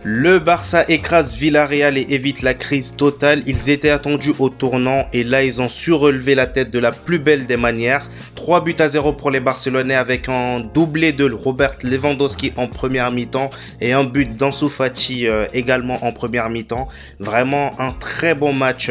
Le Barça écrase Villarreal et évite la crise totale. Ils étaient attendus au tournant et là ils ont su relever la tête de la plus belle des manières. 3-0 pour les Barcelonais avec un doublé de Robert Lewandowski en première mi-temps et un but d'Ansu Fati également en première mi-temps. Vraiment un très bon match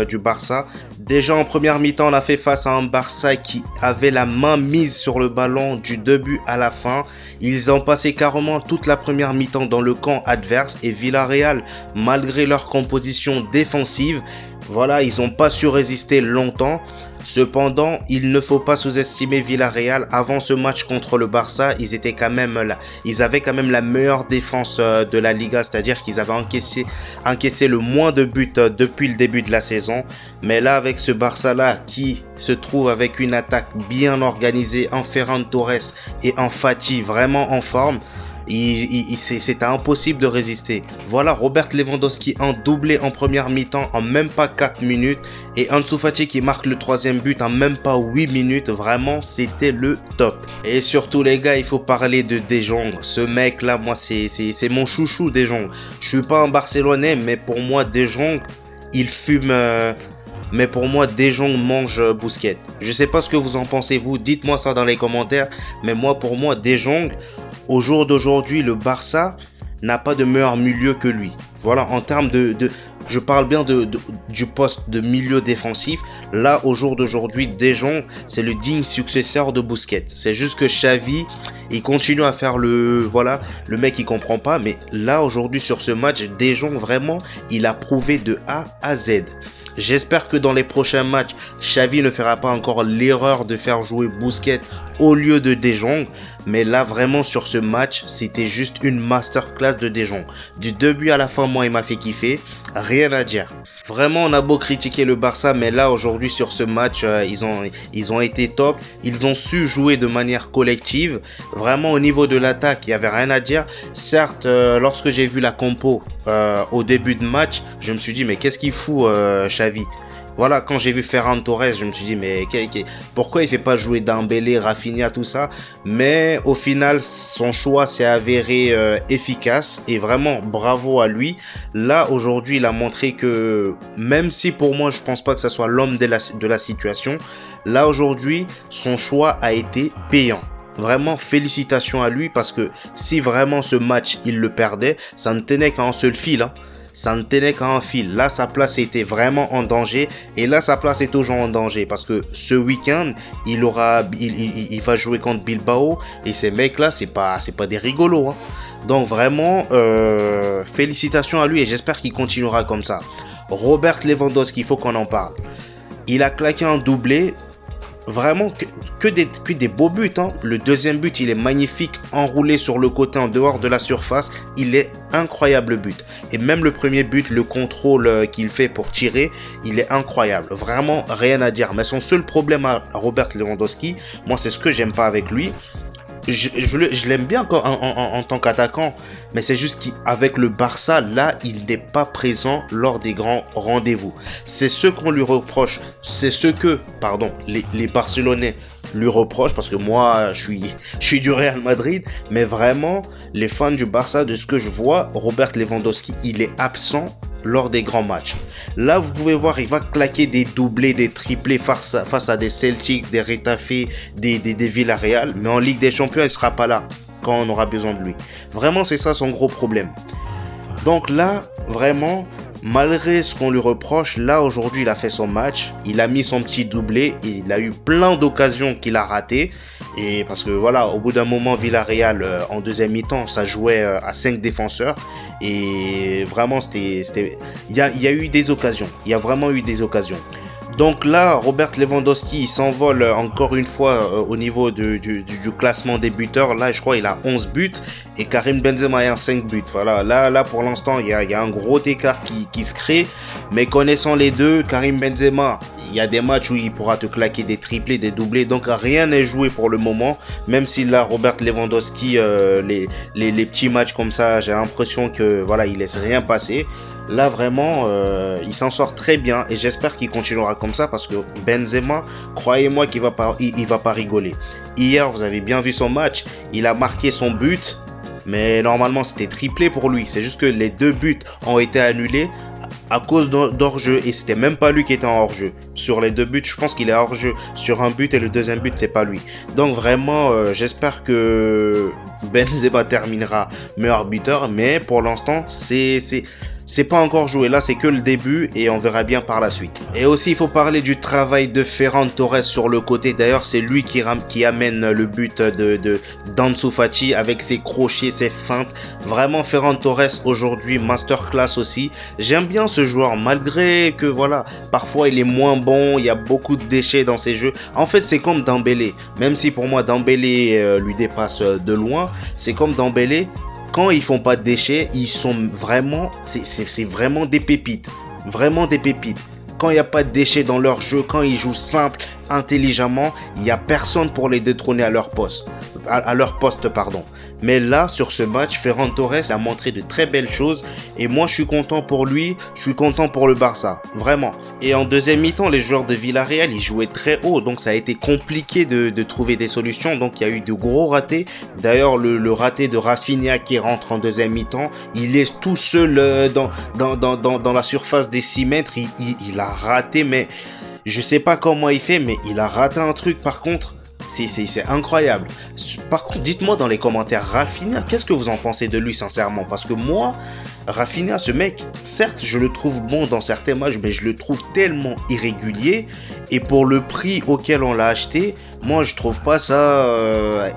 du Barça. Déjà en première mi-temps on a fait face à un Barça qui avait la main mise sur le ballon du début à la fin. Ils ont passé carrément toute la première mi-temps dans le camp adverse et Villarreal, malgré leur composition défensive, voilà, ils n'ont pas su résister longtemps. Cependant, il ne faut pas sous-estimer Villarreal. Avant ce match contre le Barça, ils étaient quand même là. Ils avaient quand même la meilleure défense de la Liga, c'est-à-dire qu'ils avaient encaissé le moins de buts depuis le début de la saison. Mais là, avec ce Barça-là qui se trouve avec une attaque bien organisée, en Ferran Torres et en Fati vraiment en forme, c'était impossible de résister. Voilà, Robert Lewandowski en doublé en première mi-temps en même pas 4 minutes et Ansu Fati qui marque le troisième but en même pas 8 minutes. Vraiment, c'était le top. Et surtout les gars, il faut parler de De Jong. Ce mec là, moi c'est mon chouchou De Jong. Je suis pas un Barcelonais, mais pour moi De Jong, il fume... Mais pour moi, De Jong mange Busquets. Je sais pas ce que vous en pensez vous, dites-moi ça dans les commentaires. Mais moi, pour moi, De Jong, au jour d'aujourd'hui, le Barça n'a pas de meilleur milieu que lui. Voilà, en termes je parle bien du poste de milieu défensif. Là, au jour d'aujourd'hui, De Jong, c'est le digne successeur de Busquets. C'est juste que Xavi, il continue à faire le mec qui comprend pas. Mais là, aujourd'hui, sur ce match, De Jong, vraiment, il a prouvé de A à Z. J'espère que dans les prochains matchs, Xavi ne fera pas encore l'erreur de faire jouer Busquets au lieu de De Jong. Mais là, vraiment, sur ce match, c'était juste une masterclass de De Jong. Du début à la fin, moi, il m'a fait kiffer. Rien à dire. Vraiment, on a beau critiquer le Barça, mais là, aujourd'hui, sur ce match, ils ont été top. Ils ont su jouer de manière collective. Vraiment, au niveau de l'attaque, il n'y avait rien à dire. Certes, lorsque j'ai vu la compo au début de match, je me suis dit, mais qu'est-ce qu'il fout, Xavi ? Voilà, quand j'ai vu Ferran Torres, je me suis dit, mais pourquoi il ne fait pas jouer Dembélé, Rafinha, tout ça? Mais au final, son choix s'est avéré efficace et vraiment bravo à lui. Là, aujourd'hui, il a montré que, même si pour moi, je ne pense pas que ce soit l'homme de la situation, là, aujourd'hui, son choix a été payant. Vraiment, félicitations à lui parce que si vraiment ce match, il le perdait, ça ne tenait qu'à un seul fil, hein. Ça ne tenait qu'à un fil. Là, sa place était vraiment en danger. Et là, sa place est toujours en danger. Parce que ce week-end, il va jouer contre Bilbao. Et ces mecs-là, c'est pas des rigolos, hein. Donc vraiment, félicitations à lui. Et j'espère qu'il continuera comme ça. Robert Lewandowski, il faut qu'on en parle. Il a claqué un doublé. Vraiment que des beaux buts, hein. Le deuxième but, il est magnifique, enroulé sur le côté en dehors de la surface. Il est incroyable but. Et même le premier but, le contrôle qu'il fait pour tirer, il est incroyable. Vraiment rien à dire. Mais son seul problème à Robert Lewandowski, moi c'est ce que j'aime pas avec lui. Je l'aime bien en tant qu'attaquant, mais c'est juste qu'avec le Barça, là, il n'est pas présent lors des grands rendez-vous. C'est ce qu'on lui reproche, c'est ce que, pardon, les Barcelonais lui reprochent, parce que moi, je suis du Real Madrid, mais vraiment, les fans du Barça, de ce que je vois, Robert Lewandowski, il est absent lors des grands matchs. Là, vous pouvez voir, il va claquer des doublés, des triplés face à des Celtics, des Retafe, des Villarreal. Mais en Ligue des Champions, il ne sera pas là quand on aura besoin de lui. Vraiment, c'est ça son gros problème. Donc là, vraiment, malgré ce qu'on lui reproche, là, aujourd'hui, il a fait son match. Il a mis son petit doublé. Il a eu plein d'occasions qu'il a ratées. Et parce que voilà, au bout d'un moment, Villarreal, en deuxième mi-temps, ça jouait à 5 défenseurs. Et vraiment, il y a eu des occasions. Il y a vraiment eu des occasions. Donc là, Robert Lewandowski, il s'envole encore une fois au niveau du classement des buteurs. Là, je crois qu'il a 11 buts et Karim Benzema a 5 buts. Voilà, là pour l'instant, il y a un gros écart qui se crée. Mais connaissant les deux, Karim Benzema, il y a des matchs où il pourra te claquer des triplés, des doublés. Donc rien n'est joué pour le moment. Même si là, Robert Lewandowski, les petits matchs comme ça, j'ai l'impression que voilà, il laisse rien passer. Là vraiment, il s'en sort très bien et j'espère qu'il continuera comme ça parce que Benzema, croyez-moi qu'il va pas rigoler. Hier, vous avez bien vu son match, il a marqué son but. Mais normalement, c'était triplé pour lui. C'est juste que les 2 buts ont été annulés à cause d'hors-jeu. Et c'était même pas lui qui était en hors-jeu. Sur les 2 buts, je pense qu'il est hors-jeu sur un but et le deuxième but, c'est pas lui. Donc vraiment, j'espère que Benzema terminera meilleur buteur. Mais pour l'instant, c'est pas encore joué, là c'est que le début et on verra bien par la suite. Et aussi il faut parler du travail de Ferran Torres sur le côté. D'ailleurs c'est lui qui amène le but d'Ansu Fati avec ses crochets, ses feintes. Vraiment Ferran Torres aujourd'hui masterclass aussi. J'aime bien ce joueur malgré que voilà, parfois il est moins bon, il y a beaucoup de déchets dans ses jeux. En fait c'est comme Dembélé, même si pour moi Dembélé lui dépasse de loin, c'est comme Dembélé. Quand ils font pas de déchets, ils sont vraiment, c'est vraiment des pépites, vraiment des pépites. Quand il n'y a pas de déchets dans leur jeu, quand ils jouent simple, intelligemment, il n'y a personne pour les détrôner à leur poste, pardon. Mais là, sur ce match, Ferran Torres a montré de très belles choses et moi, je suis content pour lui, je suis content pour le Barça, vraiment. Et en deuxième mi-temps, les joueurs de Villarreal, ils jouaient très haut, donc ça a été compliqué de trouver des solutions. Donc il y a eu de gros ratés. D'ailleurs, le raté de Rafinha qui rentre en deuxième mi-temps, il laisse tout seul dans la surface des 6 mètres. Il a raté, mais je sais pas comment il fait, mais il a raté un truc par contre. C'est incroyable. Par contre, dites-moi dans les commentaires, Rafinha, qu'est-ce que vous en pensez de lui sincèrement? Parce que moi, Rafinha, ce mec, certes, je le trouve bon dans certains matchs, mais je le trouve tellement irrégulier. Et pour le prix auquel on l'a acheté, moi, je trouve pas ça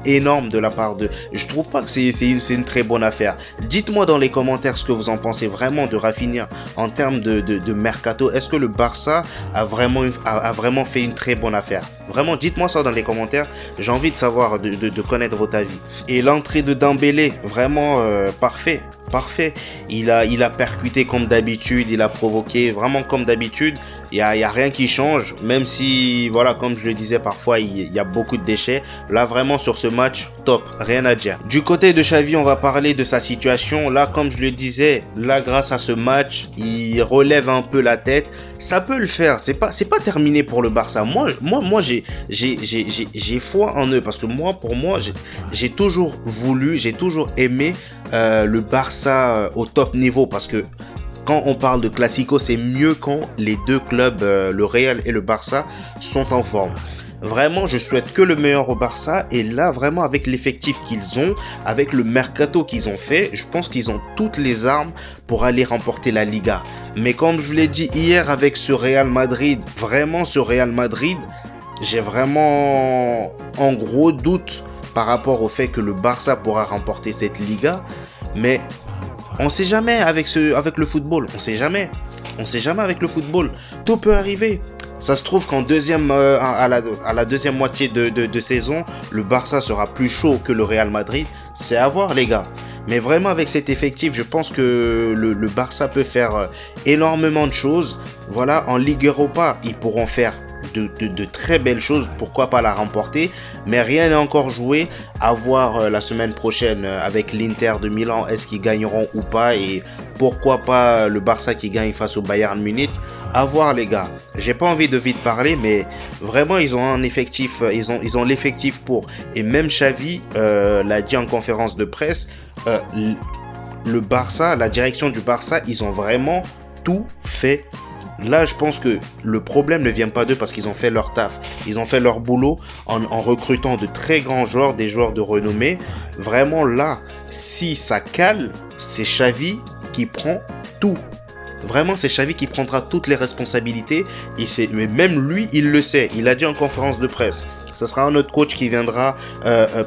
énorme de la part de... Je trouve pas que c'est une très bonne affaire. Dites-moi dans les commentaires ce que vous en pensez vraiment de Rafinha en termes de mercato. Est-ce que le Barça a vraiment fait une très bonne affaire? Vraiment, dites-moi ça dans les commentaires. J'ai envie de savoir, de connaître votre avis. Et l'entrée de Dembélé, vraiment parfait. Parfait. Il a percuté comme d'habitude. Il a provoqué vraiment comme d'habitude. Il y a rien qui change. Même si, voilà, comme je le disais parfois, il y a beaucoup de déchets. Là, vraiment, sur ce match, top. Rien à dire. Du côté de Xavi, on va parler de sa situation. Là, comme je le disais, là, grâce à ce match, il relève un peu la tête. Ça peut le faire. C'est pas terminé pour le Barça. Moi, j'ai foi en eux. Parce que pour moi, j'ai toujours voulu, j'ai toujours aimé le Barça au top niveau. Parce que quand on parle de Classico, c'est mieux quand les deux clubs, le Real et le Barça, sont en forme. Vraiment, je souhaite que le meilleur au Barça. Et là, vraiment, avec l'effectif qu'ils ont, avec le mercato qu'ils ont fait, je pense qu'ils ont toutes les armes pour aller remporter la Liga. Mais comme je vous l'ai dit hier avec ce Real Madrid, vraiment ce Real Madrid, j'ai vraiment en gros doute par rapport au fait que le Barça pourra remporter cette Liga. Mais on ne sait jamais avec le football. On ne sait jamais. On ne sait jamais avec le football. Tout peut arriver. Ça se trouve qu'en à la deuxième moitié de saison, le Barça sera plus chaud que le Real Madrid. C'est à voir, les gars. Mais vraiment, avec cet effectif, je pense que le Barça peut faire énormément de choses. Voilà, en Ligue Europa, ils pourront faire de très belles choses. Pourquoi pas la remporter? Mais rien n'est encore joué. À voir la semaine prochaine avec l'Inter de Milan. Est-ce qu'ils gagneront ou pas? Et pourquoi pas le Barça qui gagne face au Bayern Munich? À voir, les gars. J'ai pas envie de vite parler, mais vraiment ils ont un effectif, ils ont l'effectif pour. Et même Xavi l'a dit en conférence de presse, le Barça, la direction du Barça, ils ont vraiment tout fait. Là, je pense que le problème ne vient pas d'eux parce qu'ils ont fait leur taf. Ils ont fait leur boulot en recrutant de très grands joueurs, des joueurs de renommée. Vraiment là, si ça cale, c'est Xavi qui prend tout. Vraiment, c'est Xavi qui prendra toutes les responsabilités. Mais même lui, il le sait. Il a dit en conférence de presse. Ce sera un autre coach qui viendra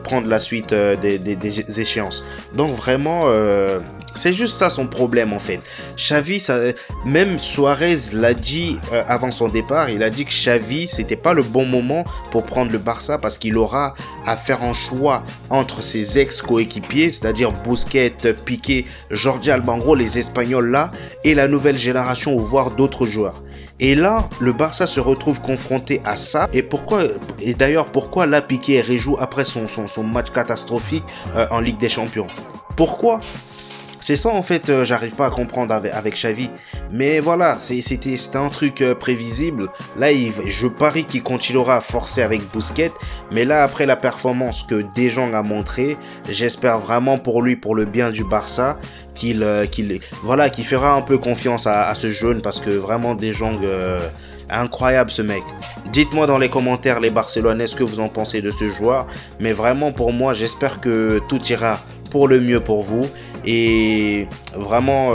prendre la suite des échéances. Donc vraiment, c'est juste ça son problème en fait. Xavi, même Suarez l'a dit avant son départ, il a dit que Xavi, c'était pas le bon moment pour prendre le Barça parce qu'il aura à faire un choix entre ses ex-coéquipiers, c'est-à-dire Busquets, Piqué, Jordi Alba, en gros les Espagnols là, et la nouvelle génération ou voire d'autres joueurs. Et là, le Barça se retrouve confronté à ça. Et d'ailleurs, pourquoi là Piqué réjoue après son match catastrophique en Ligue des Champions? Pourquoi? C'est ça en fait, j'arrive pas à comprendre avec Xavi. Mais voilà, c'était un truc prévisible. Là, je parie qu'il continuera à forcer avec Busquets. Mais là, après la performance que De Jong a montré, j'espère vraiment pour lui, pour le bien du Barça, qu'il fera un peu confiance à ce jeune parce que vraiment De Jong, incroyable ce mec. Dites-moi dans les commentaires les Barcelonais ce que vous en pensez de ce joueur. Mais vraiment pour moi, j'espère que tout ira pour le mieux pour vous. Et vraiment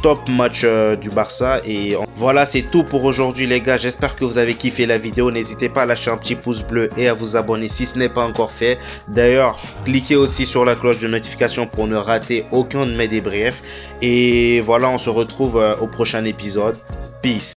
top match du Barça. Et voilà, c'est tout pour aujourd'hui les gars. J'espère que vous avez kiffé la vidéo. N'hésitez pas à lâcher un petit pouce bleu et à vous abonner si ce n'est pas encore fait. D'ailleurs, cliquez aussi sur la cloche de notification pour ne rater aucun de mes débriefs. Et voilà, on se retrouve au prochain épisode. Peace.